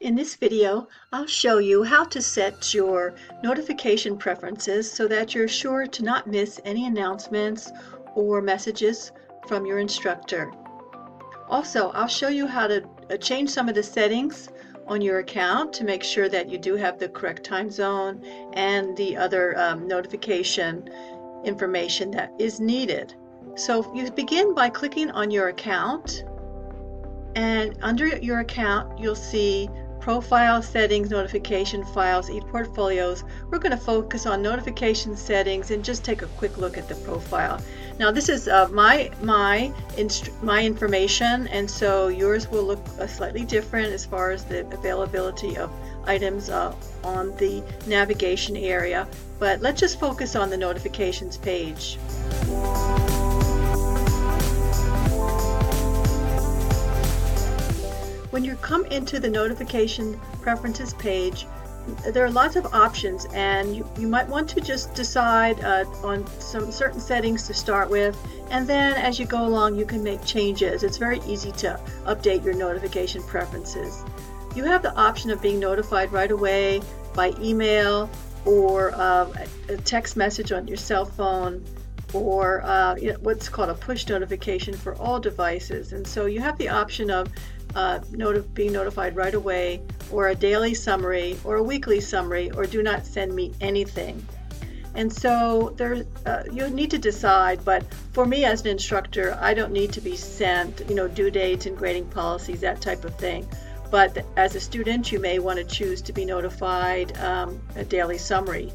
In this video, I'll show you how to set your notification preferences so that you're sure to not miss any announcements or messages from your instructor. Also, I'll show you how to change some of the settings on your account to make sure that you do have the correct time zone and the other notification information that is needed. So you begin by clicking on your account, and under your account you'll see Profile, Settings, Notification, Files, ePortfolios. We're going to focus on notification settings and just take a quick look at the profile. Now this is my information, and so yours will look slightly different as far as the availability of items on the navigation area. But let's just focus on the notifications page. When you come into the notification preferences page, there are lots of options, and you might want to just decide on some certain settings to start with, and then as you go along you can make changes. It's very easy to update your notification preferences. You have the option of being notified right away by email or a text message on your cell phone, or what's called a push notification for all devices. And so you have the option of being notified right away, or a daily summary, or a weekly summary, or do not send me anything. And so you need to decide, but for me as an instructor, I don't need to be sent due dates and grading policies, that type of thing. But as a student, you may want to choose to be notified a daily summary.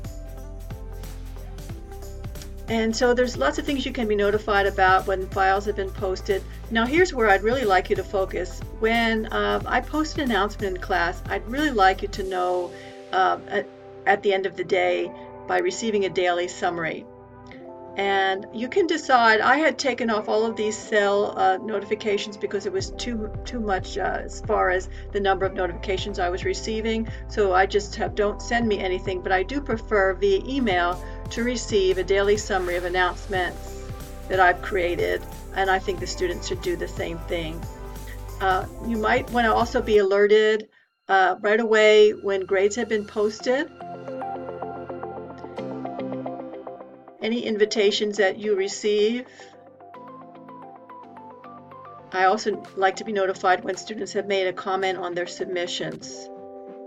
And so there's lots of things you can be notified about when files have been posted. Now here's where I'd really like you to focus. When I post an announcement in class, I'd really like you to know at the end of the day by receiving a daily summary. And you can decide. I had taken off all of these cell notifications because it was too much as far as the number of notifications I was receiving. So I just have don't send me anything, but I do prefer via email to receive a daily summary of announcements that I've created, and I think the students should do the same thing. You might want to also be alerted right away when grades have been posted. Any invitations that you receive. I also like to be notified when students have made a comment on their submissions.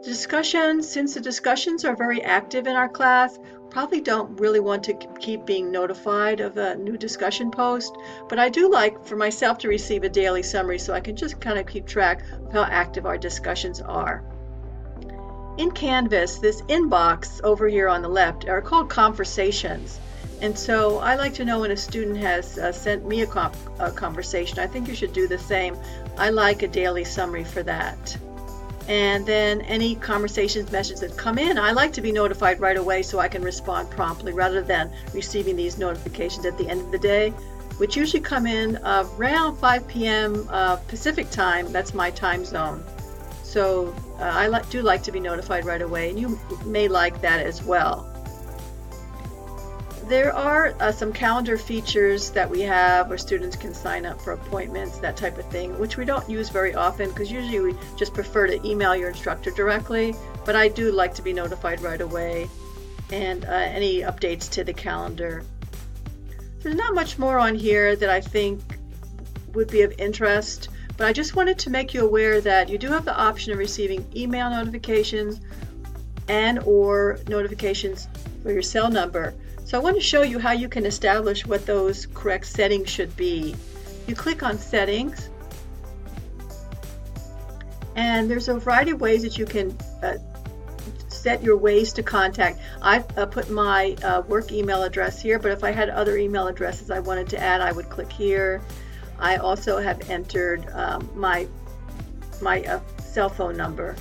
Discussions, since the discussions are very active in our class, probably don't really want to keep being notified of a new discussion post, but I do like for myself to receive a daily summary so I can just kind of keep track of how active our discussions are. In Canvas, this inbox over here on the left are called conversations. And so I like to know when a student has sent me a conversation. I think you should do the same. I like a daily summary for that. And then any conversations messages that come in, I like to be notified right away so I can respond promptly rather than receiving these notifications at the end of the day, which usually come in around 5 p.m. Pacific time. That's my time zone. So I do like to be notified right away, and you may like that as well. There are some calendar features that we have where students can sign up for appointments, that type of thing, which we don't use very often because usually we just prefer to email your instructor directly, but I do like to be notified right away, and any updates to the calendar. There's not much more on here that I think would be of interest, but I just wanted to make you aware that you do have the option of receiving email notifications and or notifications for your cell number. So I want to show you how you can establish what those correct settings should be. You click on Settings, and there's a variety of ways that you can set your ways to contact. I've put my work email address here, but if I had other email addresses I wanted to add, I would click here. I also have entered my cell phone number.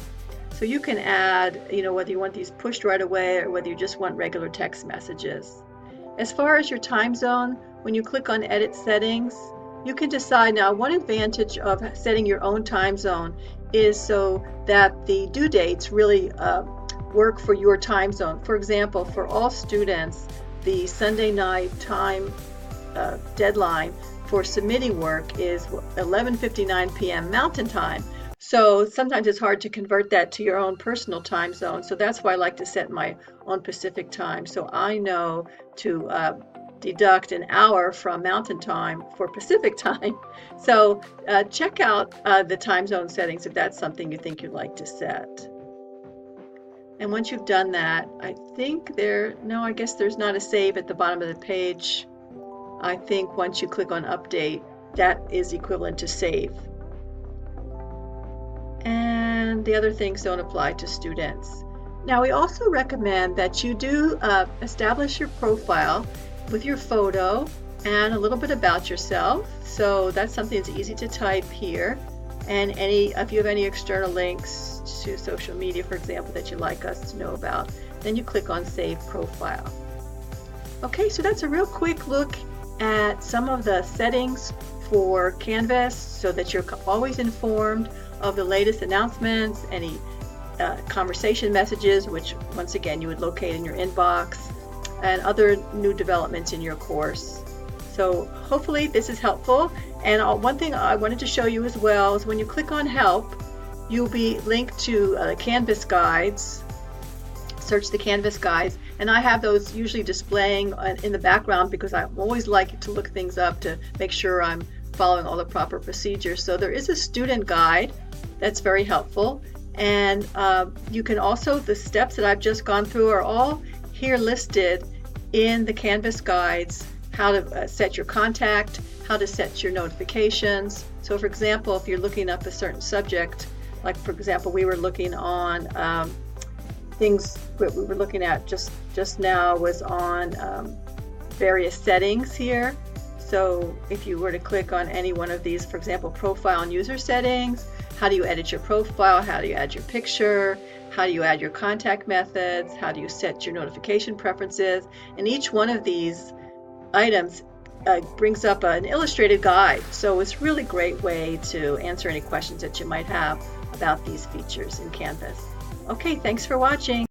So you can add, whether you want these pushed right away or whether you just want regular text messages. As far as your time zone, when you click on Edit Settings, you can decide. Now, one advantage of setting your own time zone is so that the due dates really work for your time zone. For example, for all students, the Sunday night time deadline for submitting work is 11:59 p.m. Mountain Time. So sometimes it's hard to convert that to your own personal time zone. So that's why I like to set my own Pacific time. So I know to deduct an hour from Mountain Time for Pacific time. So check out the time zone settings if that's something you think you'd like to set. And once you've done that, I think no, I guess there's not a save at the bottom of the page. I think once you click on update, that is equivalent to save. And the other things don't apply to students. Now, we also recommend that you do establish your profile with your photo and a little bit about yourself. So that's something that's easy to type here. And if you have any external links to social media, for example, that you'd like us to know about, then you click on Save Profile. Okay, so that's a real quick look at some of the settings for Canvas so that you're always informed of the latest announcements, any conversation messages, which once again you would locate in your inbox, and other new developments in your course. So hopefully this is helpful. And one thing I wanted to show you as well is when you click on Help, you'll be linked to Canvas guides. Search the Canvas guides, and I have those usually displaying in the background because I always like to look things up to make sure I'm following all the proper procedures. So there is a student guide that's very helpful, and you can also, the steps that I've just gone through are all here listed in the Canvas guides. How to set your contact, how to set your notifications. So for example, if you're looking up a certain subject, like for example we were looking on things that we were looking at just now was on various settings here. So if you were to click on any one of these, for example, profile and user settings, how do you edit your profile? How do you add your picture? How do you add your contact methods? How do you set your notification preferences? And each one of these items brings up an illustrated guide. So it's a really great way to answer any questions that you might have about these features in Canvas. Okay, thanks for watching.